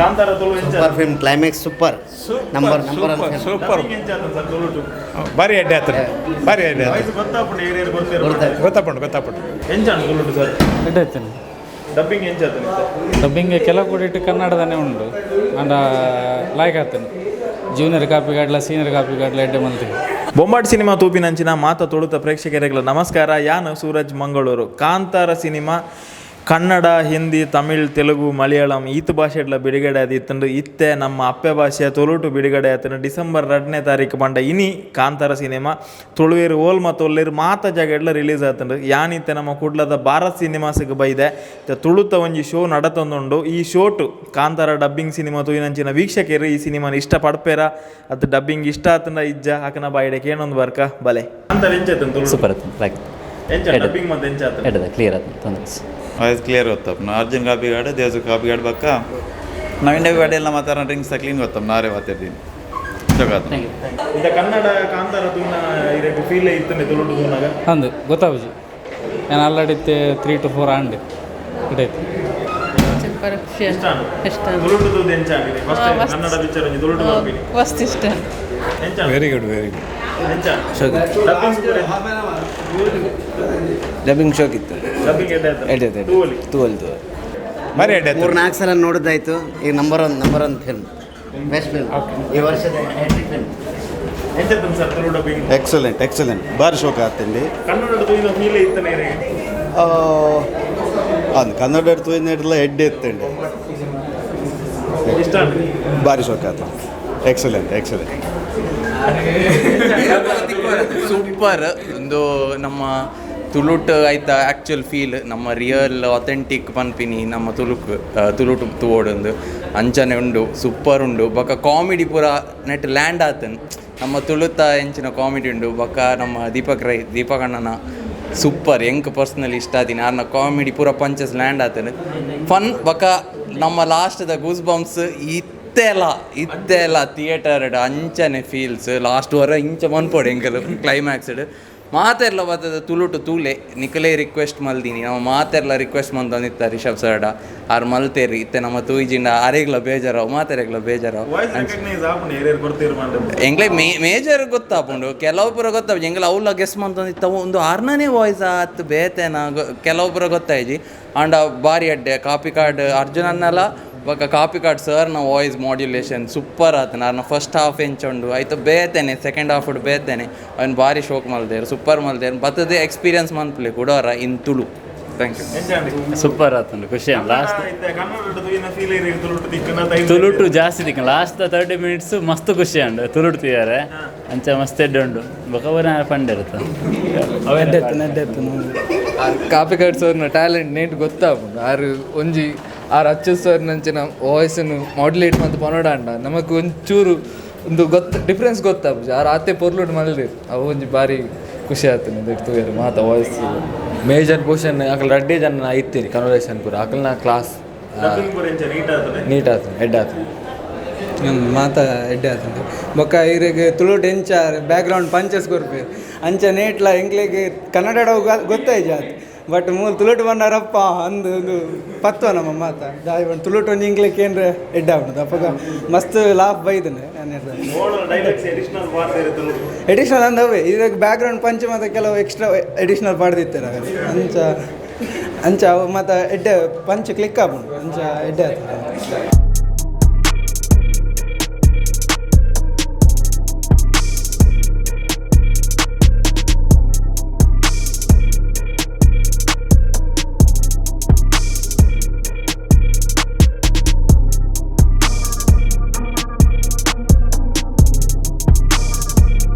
Kantara Tulu super film climax super number super ಭಾರಿ ಅಡ್ಡೆ ಆಗ್ತದೆ ಭಾರಿ ಅಡ್ಡೆ ಗೊತ್ತಾಪುಂಡು ಎಂಚಾನು ತುಳು ಸರ್ ಎಡ್ಡಾಯ್ತಾನೆ ಡಬ್ಬಿಂಗ್ ಎಂಚಾತನೆ ಡಬ್ಬಿಂಗ್ ಕೆಲವು ಕೂಡಿಟ್ಟು ಕನ್ನಡದನೇ ಉಂಡು ಅಂಡ ಲಾಯ್ಕ್ ಆಗ್ತಾನೆ ಜೂನಿಯರ್ ಕಾಪಿ ಗಾಡ್ಲ ಸೀನಿಯರ್ ಕಾಪಿ ಗಾಡ್ಲ ಎಡ್ಡೆ ಮಂತ್ರಿ ಬೊಂಬಾಟ್ ಸಿನಿಮಾ ತೂಪಿನಂಚಿನ ಮಾತ ತೊಳುತ್ತ ಪ್ರೇಕ್ಷಕರಿಗಳ ನಮಸ್ಕಾರ. ಯಾನು ಸೂರಜ್ ಮಂಗಳೂರು. ಕಾಂತಾರ ಸಿನಿಮಾ ಕನ್ನಡ, ಹಿಂದಿ, ತಮಿಳ್, ತೆಲುಗು, ಮಲಯಾಳಂ ಈತ್ ಭಾಷೆಡ್ಲ ಬಿಡುಗಡೆ ಆದಿತ್ತಂಡು ಇತ್ತೆ ನಮ್ಮ ಅಪ್ಪೆ ಭಾಷೆಯ ತುಳುಟು ಬಿಡುಗಡೆ ಆಯ್ತು ಡಿಸೆಂಬರ್ 2ನೇ ತಾರೀಕು ಬಂಡ ಇನಿ ಕಾಂತಾರ ಸಿನಿಮಾ ತುಳುವೇರು ಓಲ್ ಮತ್ತು ಒಲ್ಲೇರು ಮಾತ ಜಾಗಡ್ಲ ರಿಲೀಸ್ ಆಯ್ತಂಡು. ಯಾನಿತ್ತೆ ನಮ್ಮ ಕುಡ್ಲದ ಭಾರತ್ ಸಿನಿಮಾಸಿಗೆ ಬೈದೆ ತುಳುತ ಒಂಜಿ ಶೋ ನಡತೊಂದುಂಡು. ಈ ಶೋಟು ಕಾಂತಾರ ಡಬ್ಬಿಂಗ್ ಸಿನಿಮಾ ತೂಯಿನಂಚಿನ ವೀಕ್ಷಕರು ಈ ಸಿನಿಮಾನ ಇಷ್ಟ ಪಡ್ಪೇರ ಅದು ಡಬ್ಬಿಂಗ್ ಇಷ್ಟ ಆತಂಡ ಇಜ್ಜ ಹಾಕನ ಬಾಯಿಡೆ ಕೇಳೊಂದು ಬರ್ಕ ಬಲೆ ಅಂತ ಸೂಪರ್ ಡಬ್ಬಿಂಗ್ ಮತ್ತೆ ಎಂಚಾತ ಕ್ಲಿಯರ್ ಆಯ್ತು ತೊಂದರೆ ವಾಯ್ಸ್ ಕ್ಲಿಯರ್ ಗೊತ್ತಪ್ಪ ಅರ್ಜುನ್ ಕಾಪಿ ಗಾಡ ದೇವಜು ಕಾಪಿ ಗಾಡ್ ಬಕ್ಕ ನವೀನ್ ಗಾಡಿ ಎಲ್ಲ ಮಾತಾಡೋ ಡ್ರಿಂಕ್ಸ್ ಕ್ಲೀನ್ ಗೊತ್ತಪ್ಪ ನಾರೇ ಮಾತಾಡ್ತೀನಿ ಇದು ಕನ್ನಡ ಕಾಂತಾರ ತೂನ ಇದಕ್ಕೆ ಫೀಲ್ ಇತ್ತನೆ ತುಳುಟು ತೂನಾಗ ಅಂದು ಗೊತ್ತಾವುಜಿ ನಾನು ಆಲ್ರೆಡಿ 3 to 4 ಆಂಡೆ ಇಡೈತಿ ತುಳುಟು ತೂದು ಎಂಚಾಗಿದೆ ಫಸ್ಟ್ ಕನ್ನಡ ಪಿಕ್ಚರ್ ಒಂಜಿ ತುಳುಟು ಕಾಪಿ ಮಸ್ತ್ ಇಷ್ಟ ವೆರಿ ಗುಡ್ ಡಬ್ಬಿಂಗ್ ಶೋಕ್ ಇತ್ತು ಭಾರಿ ಅಡ್ಡೆ 3-4 ಸಲ ನೋಡಿದ್ದಾಯ್ತು. ಈಗ number one film best film ಈ ವರ್ಷದ ಹ್ಯಾಟ್ರಿಕ್ ಫಿಲ್ಮ್. ಎಂಚಾತ ಸರ್ ತುಳು ಡಬ್ಬಿಂಗ್ ಎಕ್ಸಲೆಂಟ್ ಭಾರಿ ಶೋಕ ಆಗ್ತೀನಿ ಕನ್ನಡ ತೂಯಿನ ಫೀಲ್ ಇತ್ತನೆ ಅದು ಕನ್ನಡ ತೂಯಿನೆಲ್ಲ ಎಡ್ಡೆ ಎತ್ತಂಡೆ ಇಷ್ಟ ಭಾರಿ ಶೋಕ ಆಯ್ತು. ಎಕ್ಸಲೆಂಟ್ ಸೂಪರ್ ಒಂದು ನಮ್ಮ ತುಳುಟ್ ಆಯ್ತಾ ಆ್ಯಕ್ಚುಯಲ್ ಫೀಲ್ ನಮ್ಮ ರಿಯಲ್ ಅಥೆಂಟಿಕ್ ಪನ್ಪಿನಿ ನಮ್ಮ ತುಳುಟು ತೂವೊಂದು ಅಂಚನೆ ಉಂಡು ಸೂಪರ್ ಉಂಡು ಬೊಕ್ಕ ಕಾಮಿಡಿ ಪೂರ ನೆಟ್ ಲ್ಯಾಂಡ್ ಆತನ್ ನಮ್ಮ ತುಳುತ ಎಂಚಿನ ಕಾಮಿಡಿ ಉಂಡು ಬೊಕ್ಕ ನಮ್ಮ ದೀಪಕ್ ಅಣ್ಣನ ಸೂಪರ್ ಎಂಕ್ ಪರ್ಸ್ನಲಿ ಇಷ್ಟ ಆತೀನಿ ಆರ್ನ ಕಾಮಿಡಿ ಪೂರ ಪಂಚಸ್ ಲ್ಯಾಂಡ್ ಆತನು ಫನ್ ಬೊಕ್ಕ ನಮ್ಮ ಲಾಸ್ಟ್ದ ಗೂಸ್ ಬಂಪ್ಸ್ ಇತ್ತೆಲ್ಲ ಥಿಯೇಟರ್ ಅಂಚನೆ ಫೀಲ್ಸ್ ಲಾಸ್ಟ್ ವರ ಇಂಚ ಮನ್ಪೋಡು ಎಂಕಲ್ ಕ್ಲೈಮ್ಯಾಕ್ಸ್ಡ್ ಮಾತೆಲ್ಲ ಬರ್ತದೆ ತುಳುಟು ತೂಲೆ ನಿಕಲೇ ರಿಕ್ವೆಸ್ಟ್ ಮಲ್ದೀನಿ ನಮ್ಮ ಮಾತೆಲ್ಲ ರಿಕ್ವೆಸ್ಟ್ ಮಂದಿತ್ತ ರಿಷಬ್ ಸರ್ಡ ಆರು ಮಲ್ತೇರಿ ಇತ್ತೆ ನಮ್ಮ ತೂಯಿಜಿಂಡ ಅರೆಗ್ಲ ಬೇಜಾರವು ಮಾತೆರೆಗ್ಲ ಬೇಜಾರವು ಎಂಗ್ಲೇ ಮೇಜರ್ ಗೊತ್ತಾಪುಂಡು ಕೆಲವು ಪುರ ಗೊತ್ತಾವು ಎಂಗ್ಲ ಅವ್ಲ ಗೆಸ್ ಮಂತಂದಿತ್ತವು ಒಂದು 6ನೇ ವಾಯ್ಸ್ ಆತು ಬೇತೆನ ಕೆಲವು ಪುರ ಗೊತ್ತಾಯ್ಜಿ ಆಂಡ ಬಾರಿ ಅಡ್ಡೆ ಕಾಪಿ ಕಾರ್ಡ್ ಅರ್ಜುನನ್ನೆಲ್ಲ ಬೊಕ್ಕ ಕಾಪಿ ಕಾರ್ಡ್ ಸರ್ನ ವಾಯ್ಸ್ ಮಾಡ್ಯುಲೇಷನ್ ಸೂಪರ್ ಆತನ ನಾನು ಫಸ್ಟ್ ಹಾಫ್ ಎಂಚುಂಡು ಆಯ್ತು ಬೇತೇನೆ ಸೆಕೆಂಡ್ ಹಾಫ್ ಬೇತೇನೆ ಅವ್ನು ಭಾರಿ ಶೋಕ್ ಮಲ್ದೇರು ಸೂಪರ್ ಮಲ್ದೇರು ಬರ್ತದೆ ಎಕ್ಸ್ಪೀರಿಯನ್ಸ್ ಮನ್ಪ್ಲೆ ಕೊಡೋರ in Tulu. Thank you. Super ಆತಂಡು ಖುಷಿ ಲಾಸ್ಟ್ ತುಳುಟು ಜಾಸ್ತಿ ದಿಕ್ಕ ಲಾಸ್ಟ್ 30 minutes ಮಸ್ತ್ ಖುಷಿ ಉಂಡು ತುಳುಟು ತೀಯಾರೆ ಅಂಚ ಮಸ್ತ್ ಎಡ್ಡೆ ಉಂಡು ಬೊಕವರ ಫಂಡ್ ಇರುತ್ತೆ ಕಾಪಿ ಕಾರ್ಡ್ ಸರ್ನ ಟ್ಯಾಲೆಂಟ್ ನೇಟ್ ಗೊತ್ತಾಪುಂಡು ಆರು ಒಂಜಿ ಆರು ಅಚ್ಚು ಸರ್ ನಂಚಿನ ವಾಯ್ಸನ್ನು ಮಾಡ್ಯುಲೇಟ್ ಮತ್ತು ಪನೋಡಾಂಡ ನಮಗೆ ಒಂಚೂರು ಒಂದು ಡಿಫ್ರೆನ್ಸ್ ಗೊತ್ತಾಪುಜಿ ಆರು ಆತೆ ಪೊರ್ಲುಟ್ ಮಲ್ದಿರು ಅವು ಒಂಜಿ ಭಾರಿ ಖುಷಿ ಆಗ್ತೀನಿ ತೂಯರು ಮಾತ ವಾಯ್ಸ್ ಮೇಜರ್ ಪೋರ್ಷನ್ ಅಕಲ್ ರಡ್ಡೆ ಜನ ಐತೀನಿ ಕನ್ವರ್ಸೇಷನ್ ಪೂರ ಅಕಲ್ನ ಕ್ಲಾಸ್ ನೀಟ್ ಆತನು ಎಡ್ಡೆ ಆತನು ಮಾತ ಎಡ್ಡೆ ಆತಂಡು ಬೊಕ್ಕ ಇವ್ರಿಗೆ ತುಳುಟ್ ಎಂಚ ಬ್ಯಾಕ್ಗ್ರೌಂಡ್ ಪಂಚಸ್ ಕೊರ್ಪೆ ಅಂಚ ನೇಟ್ಲ ಎಂಕ್ಲೆಗೆ ಕನ್ನಡ ಗೊತ್ತಾಯ್ಜ ಆತು ಬಟ್ ಮೂಲ ತುಳುಟು ಬಂದಾರಪ್ಪ ಅಂದು ಒಂದು ಪತ್ವ ನಮ್ಮ ಮಾತ ಜಾಯ್ ಬಂದು ತುಳುಟು ಒಂದು ಇಂಗ್ಲಿಕ್ ಏನ್ರೆ ಎಡ್ಡ ಆಗ್ಬಿಡುದು ಅಪ್ಪಾಗ ಮಸ್ತ್ ಲಾಭ ಬೈದನೆ ನಾನು ಎಡಿಷ್ನಲ್ ಅಂದವೇ ಇದ್ರಾಗ ಬ್ಯಾಕ್ಗ್ರೌಂಡ್ ಪಂಚ ಮತ್ತು ಕೆಲವು ಎಕ್ಸ್ಟ್ರಾ ಎಡಿಷ್ನಲ್ ಪಾಡ್ದಿತ್ತಾರೆ ಅಂಚ ಅವು ಮತ್ತು ಎಡ್ಡೆ ಪಂಚ ಕ್ಲಿಕ್ ಆಗ್ಬಿಡು ಅಂಚ ಎಡ್ಡೆ ಆಗ್ತದೆ